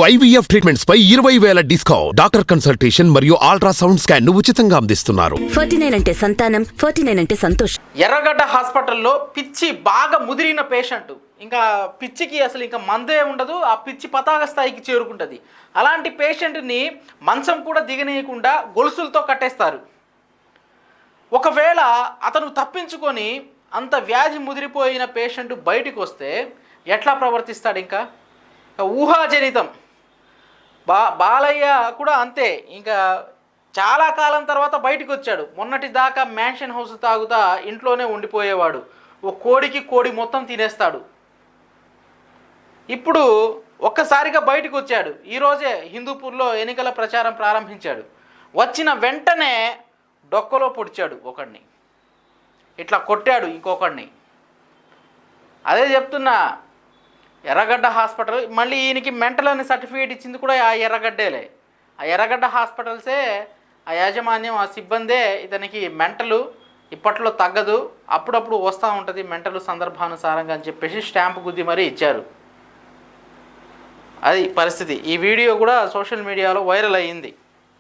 IVF treatments పై 20,000 discount. Doctor consultation మరియు ultrasound scan ను ఉచితంగా అందిస్తున్నారు. 49 అంటే సంతానం, 49 అంటే సంతోషం. ఎర్రగడ్డ హాస్పిటల్లో పిచ్చి బాగా ముదిరిన పేషెంట్, ఇంకా పిచ్చికి అసలు ఇంకా మందే ఉండదు, ఆ పిచ్చి పతాక స్థాయికి చేరుకుంటుంది. అలాంటి పేషెంట్ని మంచం కూడా దిగనీయకుండా గొలుసులతో కట్టేస్తారు. ఒకవేళ అతను తప్పించుకొని అంత వ్యాధి ముదిరిపోయిన పేషెంట్ బయటికి వస్తే ఎట్లా ప్రవర్తిస్తాడు? ఇంకా ఊహాజనితం. బాలయ్య కూడా అంతే, ఇంకా చాలా కాలం తర్వాత బయటకు వచ్చాడు. మొన్నటి దాకా మ్యాన్షన్ హౌస్ తాగుతా ఇంట్లోనే ఉండిపోయేవాడు. ఓ కోడికి కోడి మొత్తం తినేస్తాడు. ఇప్పుడు ఒక్కసారిగా బయటకు వచ్చాడు. ఈరోజే హిందూపూర్లో ఎన్నికల ప్రచారం ప్రారంభించాడు. వచ్చిన వెంటనే డొక్కలో పొడిచాడు ఒకడిని, ఇట్లా కొట్టాడు ఇంకొకడిని. అదే చెప్తున్నా, ఎర్రగడ్డ హాస్పిటల్ మళ్ళీ ఈయనకి మెంటల్ అని సర్టిఫికేట్ ఇచ్చింది కూడా ఆ ఎర్రగడ్డేలే. ఆ ఎర్రగడ్డ హాస్పిటల్సే, ఆ యాజమాన్యం, ఆ సిబ్బందే ఇతనికి మెంటలు ఇప్పట్లో తగ్గదు, అప్పుడప్పుడు వస్తూ ఉంటుంది మెంటలు సందర్భానుసారంగా అని చెప్పేసి స్టాంపు గుద్ది మరీ ఇచ్చారు. అది పరిస్థితి. ఈ వీడియో కూడా సోషల్ మీడియాలో వైరల్ అయ్యింది.